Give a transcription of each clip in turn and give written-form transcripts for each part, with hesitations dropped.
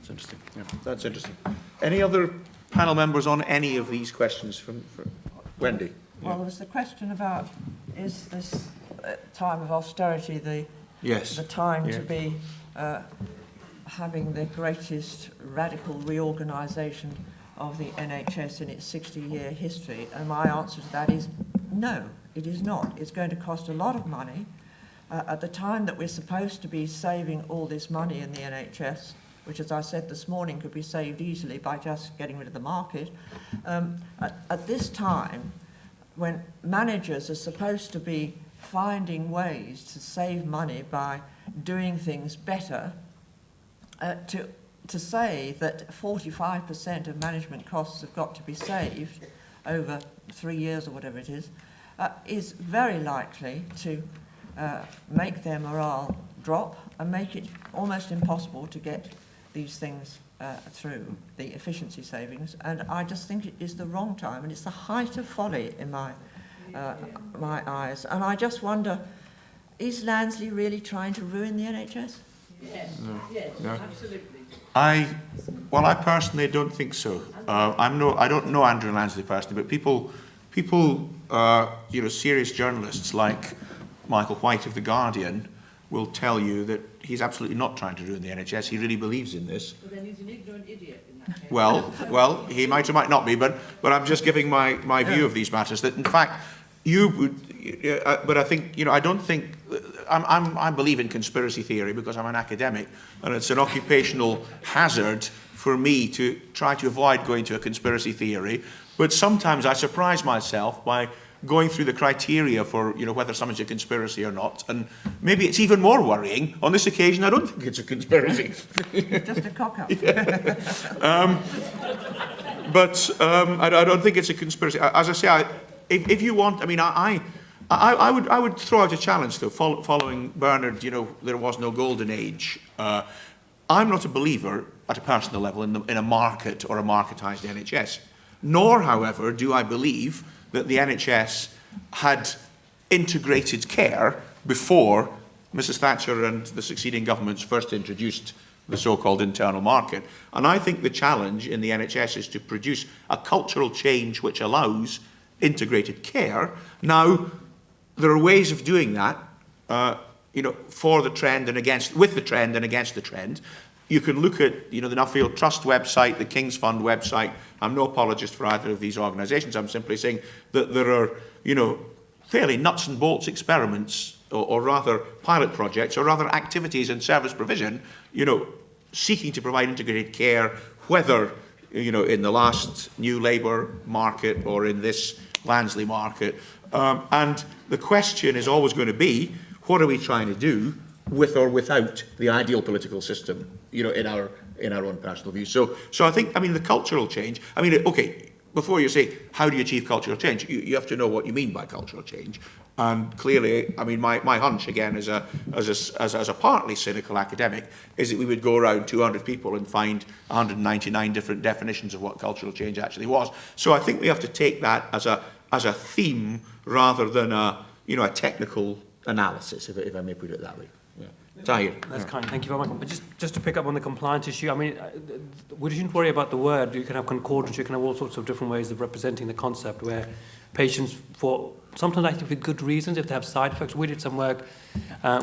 That's interesting. Yeah, that's interesting. Any other panel members on any of these questions from Wendy? Well, there was the question about, is this time of austerity the time to be having the greatest radical reorganisation of the NHS in its 60-year history? And my answer to that is no, it is not. It's going to cost a lot of money. At the time that we're supposed to be saving all this money in the NHS, which, as I said this morning, could be saved easily by just getting rid of the market, at this time, when managers are supposed to be finding ways to save money by doing things better, to say that 45% of management costs have got to be saved over 3 years or whatever it is very likely to make their morale drop and make it almost impossible to get these things through, the efficiency savings. And I just think it is the wrong time, and it's the height of folly in my eyes. And I just wonder, is Lansley really trying to ruin the NHS? Yes, No. yes, No. absolutely. I personally don't think so. I don't know Andrew Lansley personally, but people, serious journalists like Michael White of The Guardian will tell you that he's absolutely not trying to ruin the NHS. He really believes in this. But then he's an ignorant idiot in that case. Well, he might or might not be, but I'm just giving my view of these matters. That in fact, you would, but I think I don't think I believe in conspiracy theory because I'm an academic, and it's an occupational hazard for me to try to avoid going to a conspiracy theory. But sometimes I surprise myself by going through the criteria for whether something's a conspiracy or not, and maybe it's even more worrying. On this occasion, I don't think it's a conspiracy. Just a cock-up. But I don't think it's a conspiracy. As I say, if you want, I would throw out a challenge though. Following Bernard, there was no golden age. I'm not a believer at a personal level in a market or a marketised NHS. Nor, however, do I believe that the NHS had integrated care before Mrs. Thatcher and the succeeding governments first introduced the so-called internal market. And I think the challenge in the NHS is to produce a cultural change which allows integrated care. Now, there are ways of doing that, for the trend and against, with the trend and against the trend. You can look at, the Nuffield Trust website, the King's Fund website. I'm no apologist for either of these organisations. I'm simply saying that there are, fairly nuts and bolts experiments, or rather pilot projects, or rather activities in service provision, seeking to provide integrated care, whether, in the last New Labour market or in this Lansley market. And the question is always going to be, what are we trying to do with or without the ideal political system, in our own personal views. So I think, the cultural change, okay, before you say, how do you achieve cultural change, you have to know what you mean by cultural change. And clearly, my hunch, again, as a partly cynical academic, is that we would go around 200 people and find 199 different definitions of what cultural change actually was. So I think we have to take that as a theme rather than a technical analysis, if I may put it that way. Tahir. That's kind. Thank you very much. But just to pick up on the compliance issue, we shouldn't worry about the word. You can have concordance. You can have all sorts of different ways of representing the concept where patients, for sometimes actually for good reasons, if they have side effects. We did some work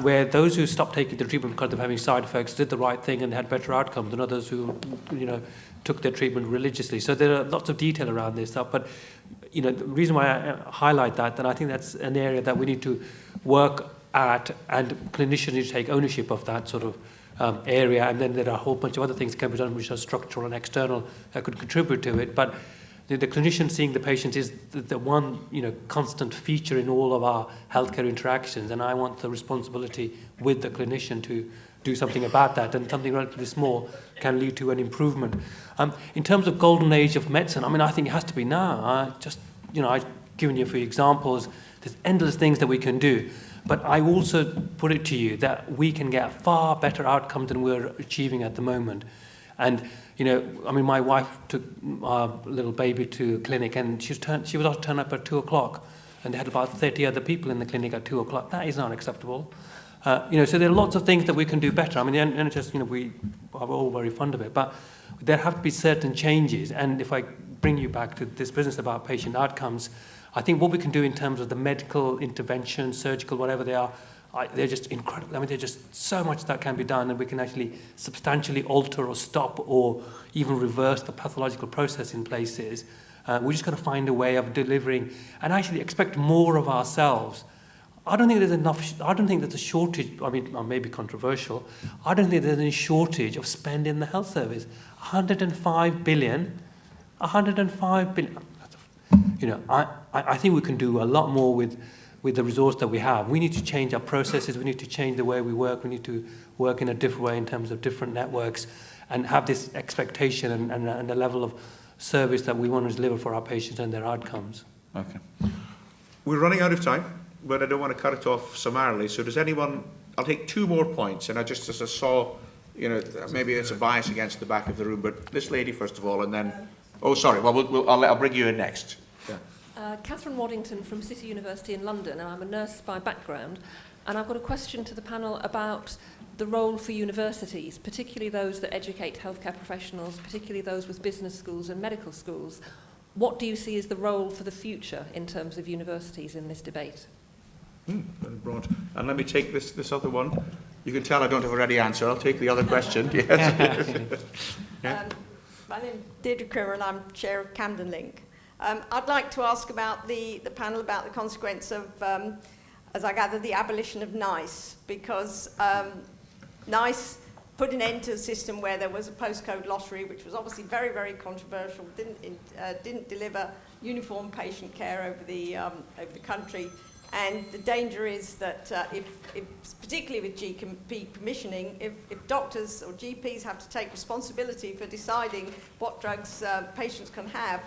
where those who stopped taking the treatment because of having side effects did the right thing and had better outcomes than others who, took their treatment religiously. So there are lots of detail around this stuff. But, the reason why I highlight that, and I think that's an area that we need to work at, and clinicians need to take ownership of that sort of area. And then there are a whole bunch of other things that can be done which are structural and external that could contribute to it. But the clinician seeing the patient is the one constant feature in all of our healthcare interactions, and I want the responsibility with the clinician to do something about that, and something relatively small can lead to an improvement. In terms of golden age of medicine, I think it has to be now. I've given you a few examples. There's endless things that we can do. But I also put it to you that we can get far better outcomes than we're achieving at the moment. And, my wife took our little baby to a clinic, and she was asked to turn up at 2 o'clock, and they had about 30 other people in the clinic at 2 o'clock. That is not acceptable. So there are lots of things that we can do better. The NHS, are all very fond of it. But there have to be certain changes. And if I bring you back to this business about patient outcomes, I think what we can do in terms of the medical intervention, surgical, whatever they are, they're just incredible. I mean, there's just so much that can be done, and we can actually substantially alter or stop or even reverse the pathological process in places. We just got to find a way of delivering and actually expect more of ourselves. I don't think there's enough. I don't think there's a shortage. I mean, I may be controversial. I don't think there's any shortage of spend in the health service. 105 billion. 105 billion. You know, I think we can do a lot more with the resource that we have. We need to change our processes. We need to change the way we work. We need to work in a different way in terms of different networks, and have this expectation and a level of service that we want to deliver for our patients and their outcomes. Okay. We're running out of time, but I don't want to cut it off summarily. So does anyone, I'll take 2 more points, and I just, as I saw, you know, maybe it's a bias against the back of the room, but this lady first of all, and then, oh sorry, well, I'll bring you in next. Yeah. Catherine Waddington from City University in London, and I'm a nurse by background, and I've got a question to the panel about the role for universities, particularly those that educate healthcare professionals, particularly those with business schools and medical schools. What do you see as the role for the future in terms of universities in this debate? Very broad. And let me take this other one. You can tell I don't have a ready answer. I'll take the other question. Yes. Yeah. My name is Deirdre Crewer and I'm chair of Camden Link. I'd like to ask about the panel about the consequence of, as I gather, the abolition of NICE, because NICE put an end to a system where there was a postcode lottery, which was obviously very, very controversial, didn't deliver uniform patient care over the country. And the danger is that if particularly with GP commissioning, if doctors or GPs have to take responsibility for deciding what drugs patients can have,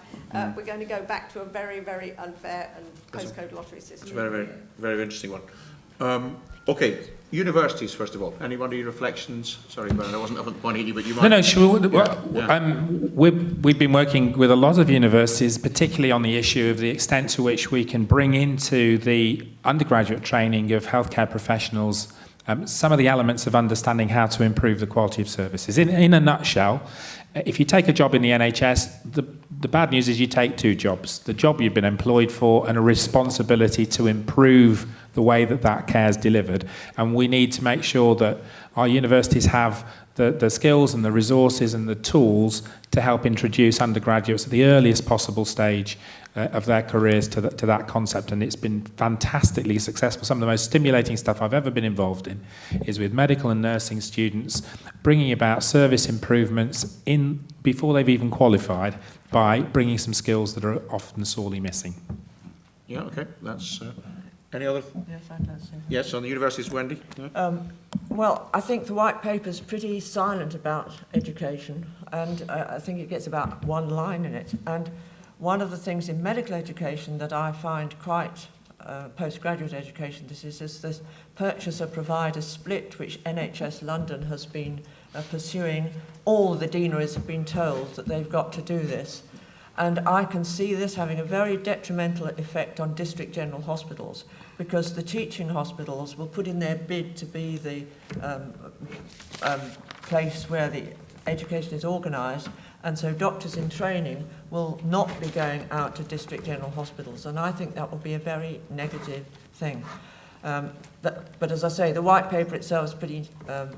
we're going to go back to a very, very unfair and postcode lottery system. It's a very, very, very interesting one. Okay, universities, first of all. Anybody reflections? Sorry, Bernard, I wasn't pointing at you, but you might. No, sure. We've been working with a lot of universities, particularly on the issue of the extent to which we can bring into the undergraduate training of healthcare professionals some of the elements of understanding how to improve the quality of services. In a nutshell, if you take a job in the NHS, the bad news is you take 2 jobs. The job you've been employed for and a responsibility to improve the way that care is delivered. And we need to make sure that our universities have the skills and the resources and the tools to help introduce undergraduates at the earliest possible stage of their careers to that concept. And it's been fantastically successful. Some of the most stimulating stuff I've ever been involved in is with medical and nursing students, bringing about service improvements before they've even qualified by bringing some skills that are often sorely missing. Yeah, okay. That's... Any other? Yes, I'd like to say. Yes, on the universities, Wendy? No? Well, I think the white paper's pretty silent about education, and I think it gets about 1 line in it. And one of the things in medical education that I find quite postgraduate education, this is this purchaser-provider split, which NHS London has been pursuing. All the deaneries have been told that they've got to do this. And I can see this having a very detrimental effect on district general hospitals, because the teaching hospitals will put in their bid to be the place where the education is organised, and so doctors in training will not be going out to district general hospitals, and I think that will be a very negative thing. But as I say, the white paper itself is pretty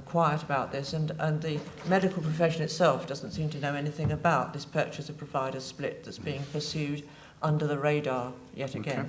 quiet about this, and the medical profession itself doesn't seem to know anything about this purchaser-provider split that's being pursued under the radar yet again. Okay.